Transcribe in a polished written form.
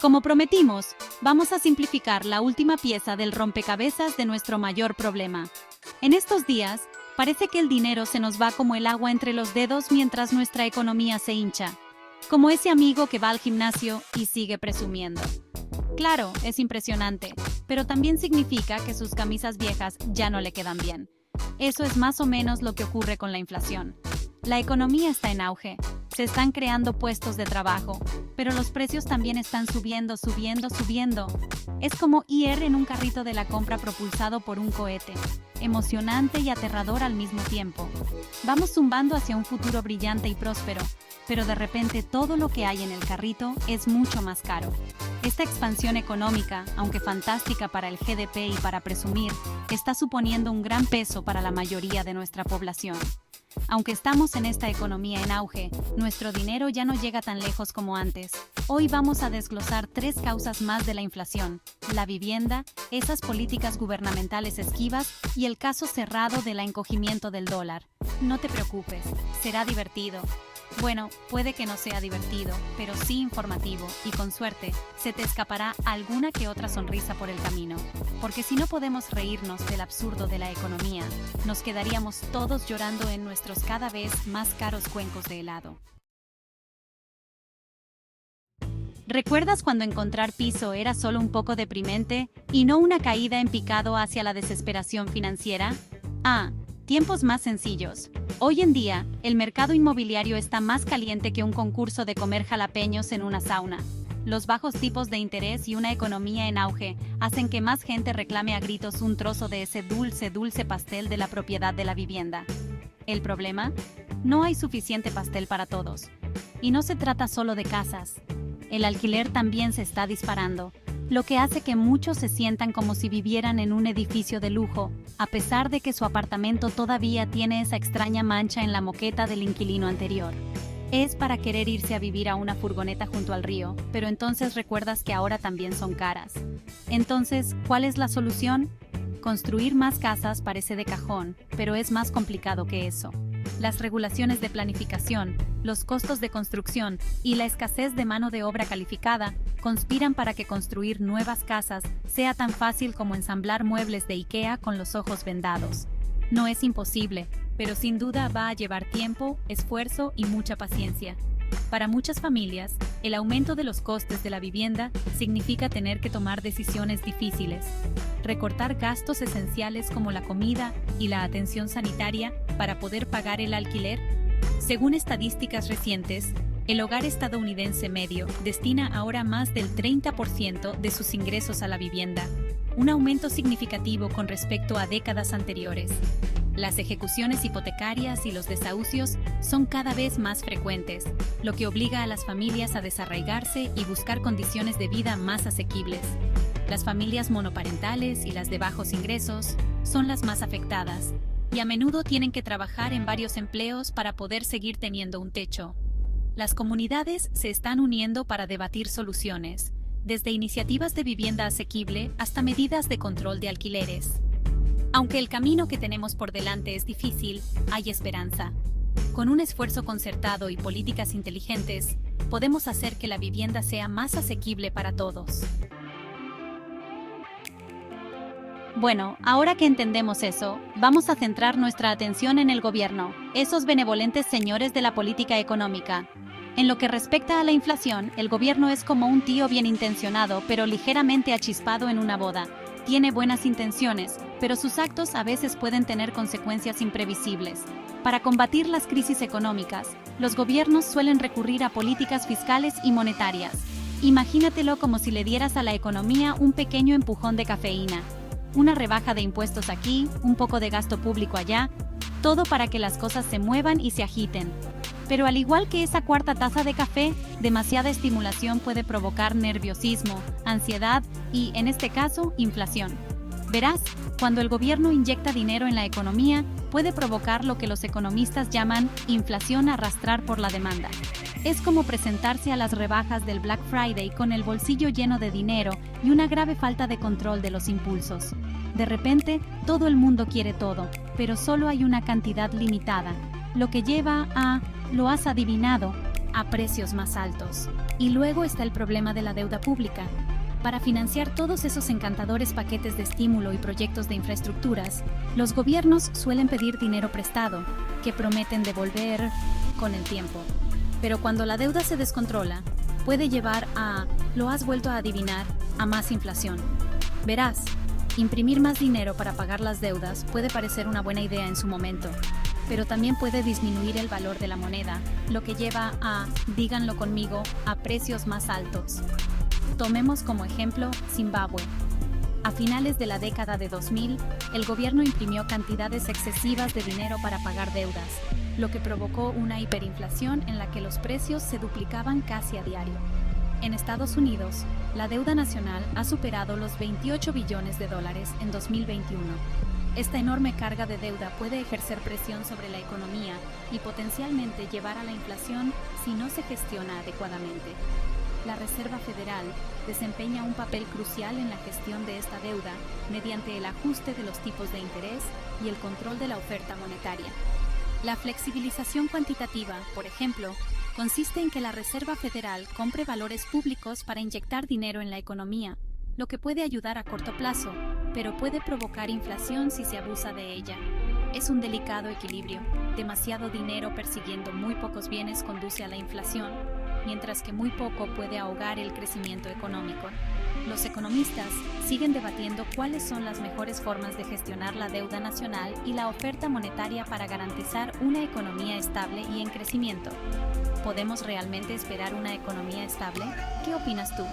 Como prometimos, vamos a simplificar la última pieza del rompecabezas de nuestro mayor problema. En estos días, parece que el dinero se nos va como el agua entre los dedos mientras nuestra economía se hincha. Como ese amigo que va al gimnasio y sigue presumiendo. Claro, es impresionante, pero también significa que sus camisas viejas ya no le quedan bien. Eso es más o menos lo que ocurre con la inflación. La economía está en auge, se están creando puestos de trabajo, pero los precios también están subiendo. Es como ir en un carrito de la compra propulsado por un cohete, emocionante y aterrador al mismo tiempo. Vamos zumbando hacia un futuro brillante y próspero, pero de repente todo lo que hay en el carrito es mucho más caro. Esta expansión económica, aunque fantástica para el GDP y para presumir, está suponiendo un gran peso para la mayoría de nuestra población. Aunque estamos en esta economía en auge, nuestro dinero ya no llega tan lejos como antes. Hoy vamos a desglosar 3 causas más de la inflación: la vivienda, esas políticas gubernamentales esquivas y el caso cerrado del encogimiento del dólar. No te preocupes, será divertido. Bueno, puede que no sea divertido, pero sí informativo y con suerte, se te escapará alguna que otra sonrisa por el camino. Porque si no podemos reírnos del absurdo de la economía, nos quedaríamos todos llorando en nuestros cada vez más caros cuencos de helado. ¿Recuerdas cuando encontrar piso era solo un poco deprimente y no una caída en picado hacia la desesperación financiera? Tiempos más sencillos. Hoy en día, el mercado inmobiliario está más caliente que un concurso de comer jalapeños en una sauna. Los bajos tipos de interés y una economía en auge hacen que más gente reclame a gritos un trozo de ese dulce pastel de la propiedad de la vivienda. ¿El problema? No hay suficiente pastel para todos. Y no se trata solo de casas. El alquiler también se está disparando, lo que hace que muchos se sientan como si vivieran en un edificio de lujo, a pesar de que su apartamento todavía tiene esa extraña mancha en la moqueta del inquilino anterior. Es para querer irse a vivir a una furgoneta junto al río, pero entonces recuerdas que ahora también son caras. Entonces, ¿cuál es la solución? Construir más casas parece de cajón, pero es más complicado que eso. Las regulaciones de planificación, los costos de construcción y la escasez de mano de obra calificada conspiran para que construir nuevas casas sea tan fácil como ensamblar muebles de IKEA con los ojos vendados. No es imposible, pero sin duda va a llevar tiempo, esfuerzo y mucha paciencia. Para muchas familias, el aumento de los costes de la vivienda significa tener que tomar decisiones difíciles. Recortar gastos esenciales como la comida y la atención sanitaria para poder pagar el alquiler. Según estadísticas recientes, el hogar estadounidense medio destina ahora más del 30% de sus ingresos a la vivienda, un aumento significativo con respecto a décadas anteriores. Las ejecuciones hipotecarias y los desahucios son cada vez más frecuentes, lo que obliga a las familias a desarraigarse y buscar condiciones de vida más asequibles. Las familias monoparentales y las de bajos ingresos son las más afectadas, y a menudo tienen que trabajar en varios empleos para poder seguir teniendo un techo. Las comunidades se están uniendo para debatir soluciones, desde iniciativas de vivienda asequible hasta medidas de control de alquileres. Aunque el camino que tenemos por delante es difícil, hay esperanza. Con un esfuerzo concertado y políticas inteligentes, podemos hacer que la vivienda sea más asequible para todos. Bueno, ahora que entendemos eso, vamos a centrar nuestra atención en el gobierno, esos benevolentes señores de la política económica. En lo que respecta a la inflación, el gobierno es como un tío bien intencionado, pero ligeramente achispado en una boda. Tiene buenas intenciones, pero sus actos a veces pueden tener consecuencias imprevisibles. Para combatir las crisis económicas, los gobiernos suelen recurrir a políticas fiscales y monetarias. Imagínatelo como si le dieras a la economía un pequeño empujón de cafeína. Una rebaja de impuestos aquí, un poco de gasto público allá, todo para que las cosas se muevan y se agiten. Pero al igual que esa cuarta taza de café, demasiada estimulación puede provocar nerviosismo, ansiedad y, en este caso, inflación. Verás, cuando el gobierno inyecta dinero en la economía, puede provocar lo que los economistas llaman inflación arrastrar por la demanda. Es como presentarse a las rebajas del Black Friday con el bolsillo lleno de dinero y una grave falta de control de los impulsos. De repente, todo el mundo quiere todo, pero solo hay una cantidad limitada, lo que lleva a, lo has adivinado, a precios más altos. Y luego está el problema de la deuda pública. Para financiar todos esos encantadores paquetes de estímulo y proyectos de infraestructuras, los gobiernos suelen pedir dinero prestado, que prometen devolver con el tiempo. Pero cuando la deuda se descontrola, puede llevar a, lo has vuelto a adivinar, a más inflación. Verás, imprimir más dinero para pagar las deudas puede parecer una buena idea en su momento, pero también puede disminuir el valor de la moneda, lo que lleva a, díganlo conmigo, a precios más altos. Tomemos como ejemplo Zimbabue. A finales de la década de 2000, el gobierno imprimió cantidades excesivas de dinero para pagar deudas, lo que provocó una hiperinflación en la que los precios se duplicaban casi a diario. En Estados Unidos, la deuda nacional ha superado los 28 billones de dólares en 2021. Esta enorme carga de deuda puede ejercer presión sobre la economía y potencialmente llevar a la inflación si no se gestiona adecuadamente. La Reserva Federal desempeña un papel crucial en la gestión de esta deuda mediante el ajuste de los tipos de interés y el control de la oferta monetaria. La flexibilización cuantitativa, por ejemplo, consiste en que la Reserva Federal compre valores públicos para inyectar dinero en la economía, lo que puede ayudar a corto plazo, pero puede provocar inflación si se abusa de ella. Es un delicado equilibrio. Demasiado dinero persiguiendo muy pocos bienes conduce a la inflación, mientras que muy poco puede ahogar el crecimiento económico. Los economistas siguen debatiendo cuáles son las mejores formas de gestionar la deuda nacional y la oferta monetaria para garantizar una economía estable y en crecimiento. ¿Podemos realmente esperar una economía estable? ¿Qué opinas tú?